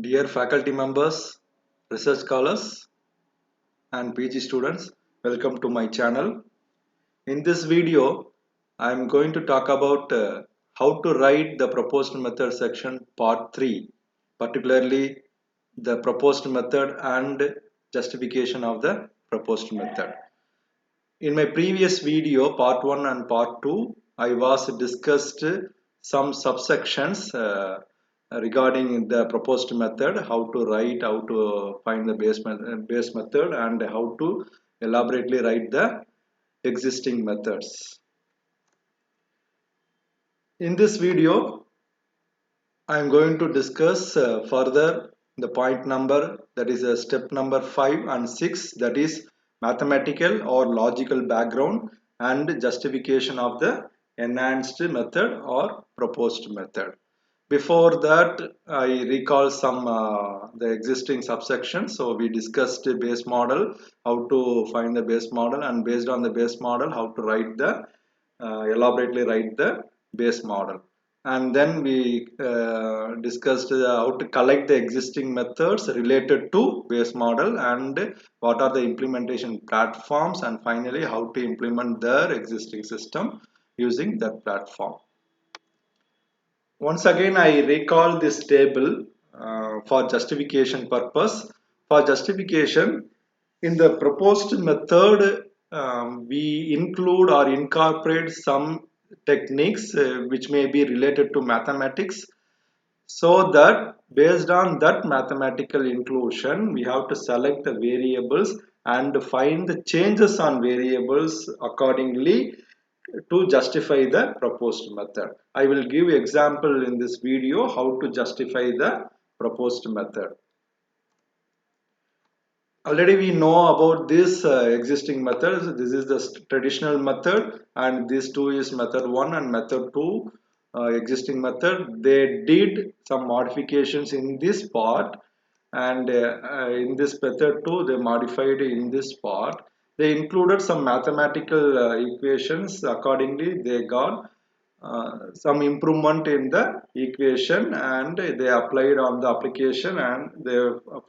Dear faculty members, research scholars, and PG students, welcome to my channel. In this video, I am going to talk about how to write the proposed method section part 3, particularly the proposed method and justification of the proposed method. In my previous video, part 1 and part 2, I was discussed some subsections regarding the proposed method, how to write, how to find the base method, and how to elaborately write the existing methods. In this video, I am going to discuss further the point number, that is step number 5 and 6, that is mathematical or logical background and justification of the enhanced method or proposed method. Before that, I recall some the existing subsections. So we discussed the base model, how to find the base model, and based on the base model, how to write the elaborately write the base model. And then we discussed how to collect the existing methods related to base model and what are the implementation platforms, and finally how to implement their existing system using that platform. Once again, I recall this table for justification purpose. For justification, in the proposed method, we include or incorporate some techniques which may be related to mathematics, so that based on that mathematical inclusion, we have to select the variables and find the changes on variables accordingly to justify the proposed method. I will give example in this video how to justify the proposed method. Already we know about this existing methods. This is the traditional method, and this two is method 1 and method 2 existing method. They did some modifications in this part, and in this method 2 they modified in this part. They included some mathematical equations. Accordingly, they got some improvement in the equation, and they applied on the application, and they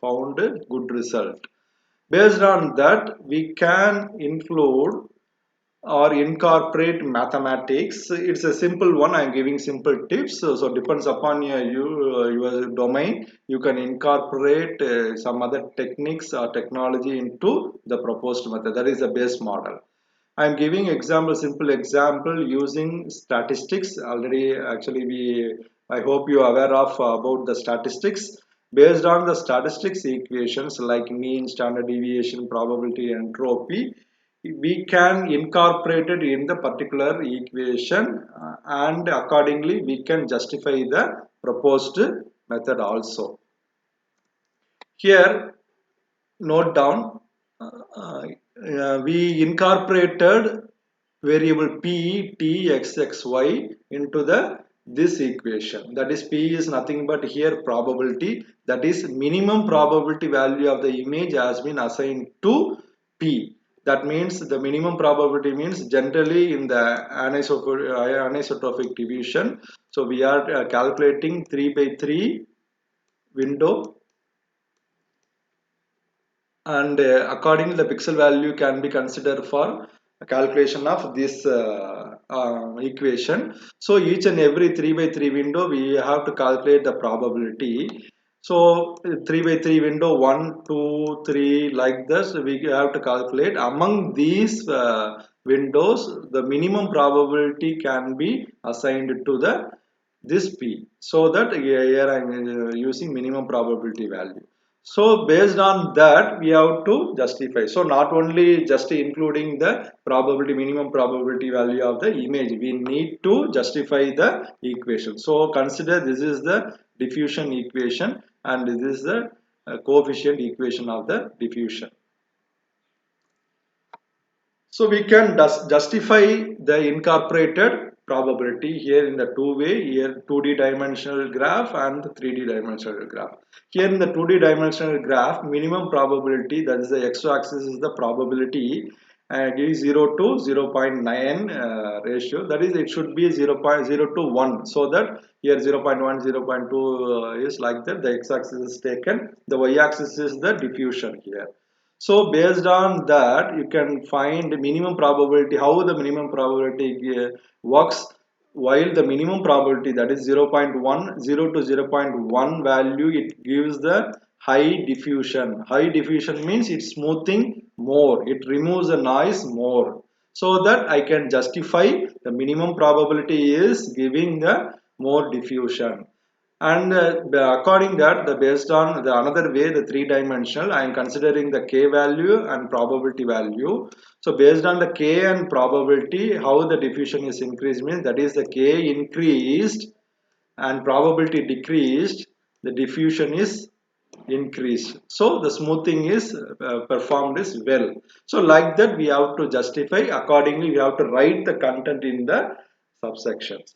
found a good result. Based on that, we can include or incorporate mathematics. It's a simple one. I'm giving simple tips. So depends upon your domain. You can incorporate some other techniques or technology into the proposed method. That is the base model. I'm giving example, simple example using statistics. Already, actually, I hope you are aware of about the statistics. Based on the statistics equations like mean, standard deviation, probability, entropy, we can incorporate it in the particular equation, and accordingly we can justify the proposed method also. Here, note down, we incorporated variable p, t, x, x, y into this equation. That is, p is nothing but here probability. That is, minimum probability value of the image has been assigned to p. That means the minimum probability means generally in the anisotropic diffusion. So we are calculating 3 by 3 window, and accordingly the pixel value can be considered for calculation of this equation. So each and every 3 by 3 window we have to calculate the probability. So 3 by 3 window, 1, 2, 3, like this we have to calculate. Among these windows, the minimum probability can be assigned to this p, so that here I am using minimum probability value. So based on that we have to justify. So not only just including the probability, minimum probability value of the image, we need to justify the equation. So consider this is the diffusion equation, and this is the coefficient equation of the diffusion. So we can justify the incorporated probability here in the two way, here 2D dimensional graph and the 3D dimensional graph. Here in the 2D dimensional graph, minimum probability, that is the x-axis is the probability, give 0 to 0.9 ratio, that is it should be 0.0 to 1, so that here 0.1 0.2 is like that, the x-axis is taken, the y-axis is the diffusion here. So based on that you can find the minimum probability, how the minimum probability works. While the minimum probability, that is 0.1 0 to 0.1 value, it gives the high diffusion. High diffusion means it's smoothing more, it removes the noise more, so that I can justify the minimum probability is giving the more diffusion. And according that, the based on the another way, the three dimensional, I am considering the k value and probability value. So based on the k and probability, how the diffusion is increased means, that is the k increased and probability decreased, the diffusion is increased, so the smoothing is performed is well. So like that we have to justify, accordingly we have to write the content in the subsections.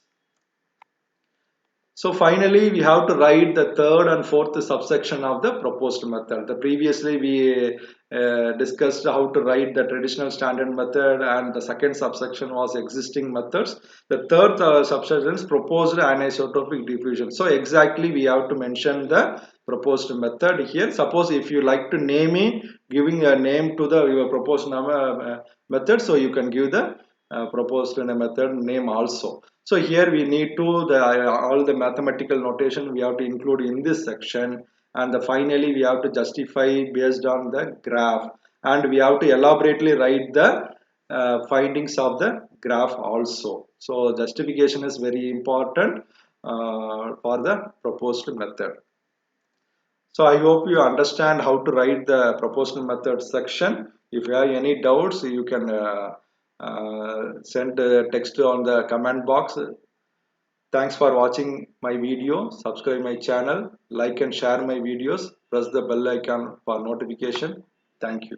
So finally, we have to write the third and fourth subsection of the proposed method. The previously we discussed how to write the traditional standard method, and the second subsection was existing methods. The third subsection is proposed anisotropic diffusion. So exactly we have to mention the proposed method here. Suppose if you like to name it, giving a name to the your proposed method, so you can give the proposed method name also. So here we need to all the mathematical notation we have to include in this section, and finally we have to justify based on the graph, and we have to elaborately write the findings of the graph also. So justification is very important for the proposed method. So I hope you understand how to write the proposed method section. If you have any doubts, you can send text on the comment box. Thanks for watching my video. Subscribe my channel, like and share my videos. Press the bell icon for notification. Thank you.